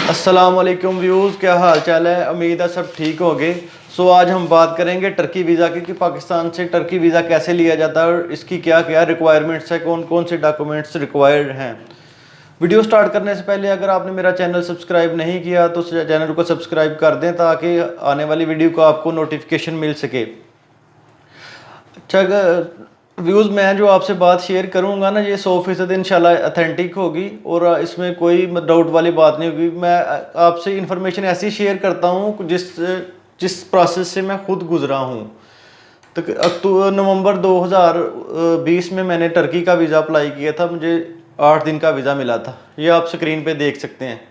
अस्सलाम वालेकुम व्यूज़, क्या हाल चाल है। उम्मीद है सब ठीक होंगे। आज हम बात करेंगे टर्की वीज़ा की कि पाकिस्तान से टर्की वीज़ा कैसे लिया जाता है और इसकी क्या क्या रिक्वायरमेंट्स है, कौन कौन से डॉक्यूमेंट्स रिक्वायर्ड हैं। वीडियो स्टार्ट करने से पहले अगर आपने मेरा चैनल सब्सक्राइब नहीं किया तो चैनल को सब्सक्राइब कर दें ताकि आने वाली वीडियो को आपको नोटिफिकेशन मिल सके। अच्छा व्यूज़, मैं जो आपसे बात शेयर करूंगा ना, ये 100% इंशाल्लाह अथेंटिक होगी और इसमें कोई डाउट वाली बात नहीं होगी। मैं आपसे इंफॉर्मेशन ऐसी शेयर करता हूँ जिस जिस प्रोसेस से मैं खुद गुजरा हूँ। तो नवंबर 2020 में मैंने टर्की का वीज़ा अप्लाई किया था। मुझे 8 दिन का वीज़ा मिला था। ये आप स्क्रीन पे देख सकते हैं।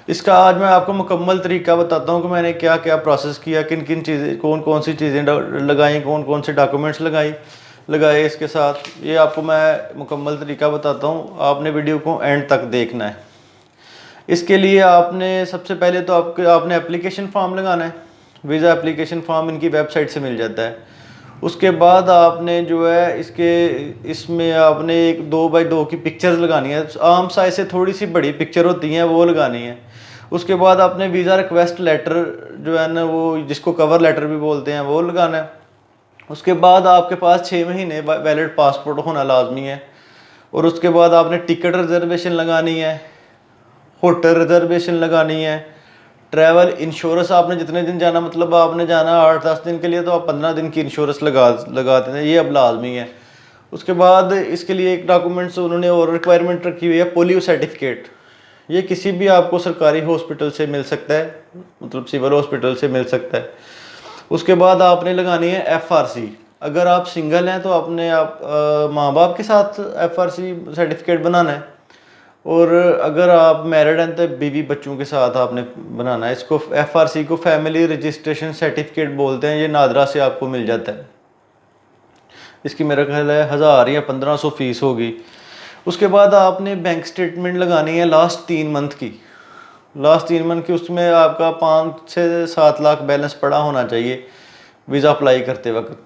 इसका आज मैं आपको मुकम्मल तरीका बताता हूँ कि मैंने क्या क्या प्रोसेस किया, किन किन चीज़ें, कौन कौन सी चीज़ें लगाई, कौन कौन से डॉक्यूमेंट्स लगाए इसके साथ। ये आपको मैं मुकम्मल तरीका बताता हूँ। आपने वीडियो को एंड तक देखना है। इसके लिए आपने सबसे पहले तो आपने एप्लीकेशन फॉर्म लगाना है। वीज़ा एप्लीकेशन फॉर्म इनकी वेबसाइट से मिल जाता है। उसके बाद आपने जो है इसमें आपने एक 2x2 की पिक्चर्स लगानी है। आम साइज से थोड़ी सी बड़ी पिक्चर होती हैं, वो लगानी है। उसके बाद आपने वीज़ा रिक्वेस्ट लेटर जो है ना, वो जिसको कवर लेटर भी बोलते हैं, वो लगाना है। उसके बाद आपके पास 6 महीने वैलिड पासपोर्ट होना लाजमी है। और उसके बाद आपने टिकट रिजर्वेशन लगानी है, होटल रिजर्वेशन लगानी है, ट्रैवल इंश्योरेंस। आपने जितने दिन जाना, मतलब आपने जाना 8-10 दिन के लिए, तो आप 15 दिन की इंश्योरेंस लगाते हैं। ये अब लाजमी है। उसके बाद इसके लिए एक डॉक्यूमेंट्स उन्होंने और रिक्वायरमेंट रखी हुई है, पोलियो सर्टिफिकेट। ये किसी भी आपको सरकारी हॉस्पिटल से मिल सकता है, मतलब सिविल हॉस्पिटल से मिल सकता है। उसके बाद आपने लगानी है FRC। अगर आप सिंगल हैं तो आपने माँ बाप के साथ FRC सर्टिफिकेट बनाना है। और अगर आप मैरिड हैं तो बीवी बच्चों के साथ आपने बनाना है। इसको FRC को फैमिली रजिस्ट्रेशन सर्टिफिकेट बोलते हैं। ये नादरा से आपको मिल जाता है। इसकी मेरा ख्याल है 1000 या 1500 फीस होगी। उसके बाद आपने बैंक स्टेटमेंट लगानी है लास्ट 3 मंथ की। उसमें आपका 5 से 7 लाख बैलेंस पड़ा होना चाहिए वीज़ा अप्लाई करते वक्त।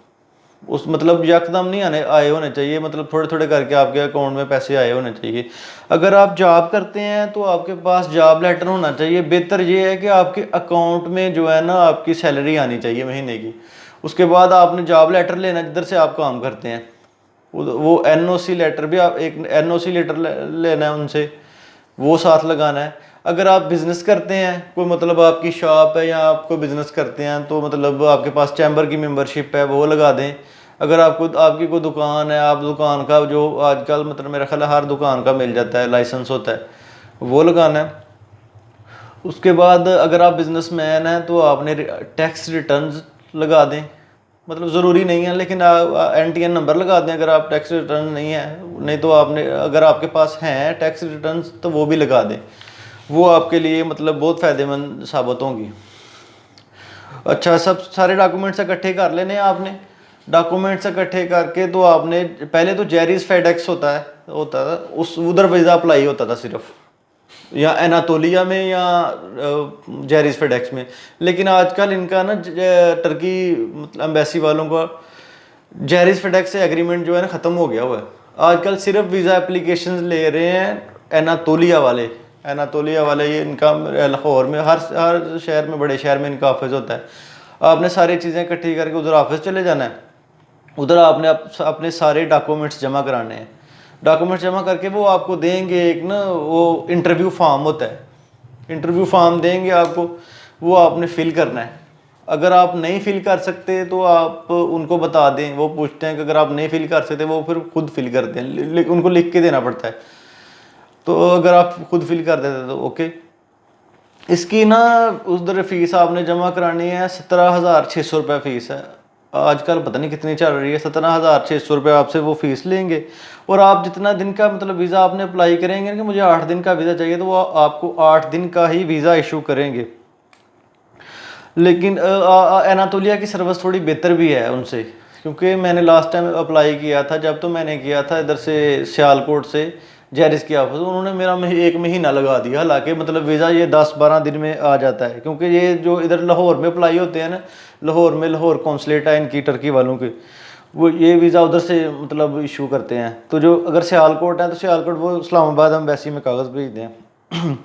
उस मतलब यकदम नहीं आए होने चाहिए, मतलब थोड़े थोड़े करके आपके अकाउंट में पैसे आए होने चाहिए। अगर आप जॉब करते हैं तो आपके पास जॉब लेटर होना चाहिए। बेहतर ये है कि आपके अकाउंट में जो है ना, आपकी सैलरी आनी चाहिए महीने की। उसके बाद आपने जॉब लेटर लेना जिधर से आप काम करते हैं, वो NOC लेटर भी, आप एक NOC लेटर लेना है उनसे, वो साथ लगाना है। अगर आप बिज़नेस करते हैं, कोई मतलब आपकी शॉप है या आप कोई बिज़नेस करते हैं, तो मतलब आपके पास चैम्बर की मेंबरशिप है, वो लगा दें। अगर आपकी कोई दुकान है, आप दुकान का जो आजकल मतलब मेरा ख्याल हर दुकान का मिल जाता है, लाइसेंस होता है, वो लगाना है। उसके बाद अगर आप बिजनेसमैन हैं तो आपने टैक्स रिटर्न्स लगा दें। मतलब ज़रूरी नहीं है, लेकिन NTN नंबर लगा दें अगर आप टैक्स रिटर्न नहीं है। नहीं तो आपने, अगर आपके पास हैं टैक्स रिटर्न्स, तो वो भी लगा दें। वो आपके लिए मतलब बहुत फ़ायदेमंद साबित होंगी। अच्छा, सब सारे डॉक्यूमेंट्स इकट्ठे कर लेने हैं आपने। डॉक्यूमेंट्स इकट्ठे करके तो आपने पहले तो जेरिस फेडेक्स होता था, उस उधर वीज़ा अप्लाई होता था सिर्फ, या एनातोलिया में या जेरिस फेडेक्स में। लेकिन आजकल इनका ना टर्की मतलब एम्बेसी वालों का जेरिस फेडेक्स से एग्रीमेंट जो है ना ख़त्म हो गया हुआ है। आजकल सिर्फ वीज़ा एप्लीकेशन ले रहे हैं एनातोलिया वाले। ये इनका लाहौर में, हर शहर में, बड़े शहर में इनका ऑफिस होता है। आपने सारी चीज़ें इकट्ठी करके उधर ऑफिस चले जाना है। उधर आपने अपने सारे डॉक्यूमेंट्स जमा कराने हैं। डॉक्यूमेंट्स जमा करके वो आपको देंगे एक ना, वो इंटरव्यू फॉर्म होता है, इंटरव्यू फॉर्म देंगे आपको, वो आपने फिल करना है। अगर आप नहीं फिल कर सकते तो आप उनको बता दें। वो पूछते हैं कि अगर आप नहीं फिल कर सकते, वो फिर खुद फिल करते हैं, उनको लिख के देना पड़ता है। तो अगर आप खुद फिल कर देते तो ओके। इसकी ना उधर फीस आपने जमा करानी है, 17,600 रुपये फ़ीस है। आजकल पता नहीं कितनी चल रही है, 17,600 रुपये आपसे वो फ़ीस लेंगे। और आप जितना दिन का मतलब वीज़ा आपने अप्लाई करेंगे कि मुझे 8 दिन का वीज़ा चाहिए, तो वो आपको 8 दिन का ही वीज़ा इशू करेंगे। लेकिन एनातोलिया की सर्विस थोड़ी बेहतर भी है उनसे, क्योंकि मैंने लास्ट टाइम अप्लाई किया था, जब तो मैंने किया था इधर से सियालकोट से जेरिस की ऑफिस, उन्होंने मेरा 1 महीना लगा दिया। हालांकि मतलब वीज़ा ये 10-12 दिन में आ जाता है, क्योंकि ये जो इधर लाहौर में अप्लाई होते हैं ना, लाहौर कौंसलेट है इनकी टर्की वालों की, वो ये वीज़ा उधर से मतलब इशू करते हैं। तो जो अगर सियालकोट है तो सियालकोट वो इस्लामाबाद एम्बेसी में कागज़ भेजते हैं।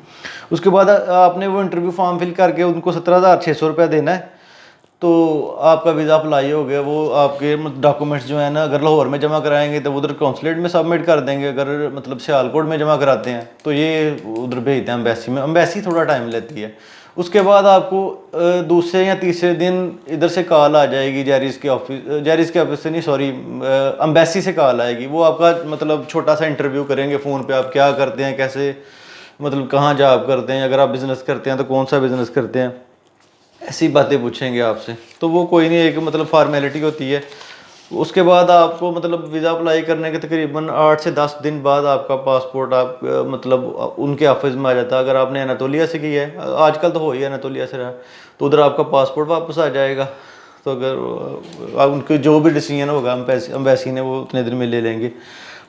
उसके बाद आपने वो इंटरव्यू फॉर्म फिल करके उनको 17,600 रुपया देना है, तो आपका वीज़ा अप्लाई हो गया। वो आपके डॉक्यूमेंट्स जो है ना, अगर लाहौर में जमा कराएंगे तो उधर कौंसलेट में सबमिट कर देंगे, अगर मतलब सियालकोट में जमा कराते हैं तो ये उधर भेजते हैं एम्बेसी में। एम्बेसी थोड़ा टाइम लेती है। उसके बाद आपको दूसरे या तीसरे दिन इधर से कॉल आ जाएगी जैरिस के ऑफिस से नहीं, सॉरी, एम्बेसी से कॉल आएगी। वो आपका मतलब छोटा सा इंटरव्यू करेंगे फ़ोन पे, आप क्या करते हैं, कैसे मतलब कहाँ जॉब करते हैं, अगर आप बिज़नेस करते हैं तो कौन सा बिज़नेस करते हैं, ऐसी बातें पूछेंगे आपसे। तो वो कोई नहीं, एक मतलब फॉर्मेलिटी होती है। उसके बाद आपको मतलब वीज़ा अप्लाई करने के तकरीबन 8 से 10 दिन बाद आपका पासपोर्ट आप मतलब उनके ऑफिस में आ जाता है। अगर आपने अनातोलिया से किया है, आजकल तो हो ही अनातोलिया से रहा, तो उधर आपका पासपोर्ट वापस आ जाएगा। तो अगर आप उनके जो भी डिसीजन होगा एम्बेसी ने वो उतने दिन में ले लेंगे।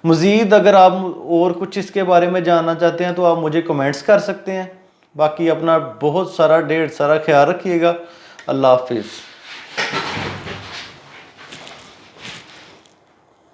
मज़ीद अगर आप और कुछ इसके बारे में जानना चाहते हैं तो आप मुझे कमेंट्स कर सकते हैं। बाकी अपना बहुत सारा ढेर सारा ख्याल रखिएगा। अल्लाह हाफिज़।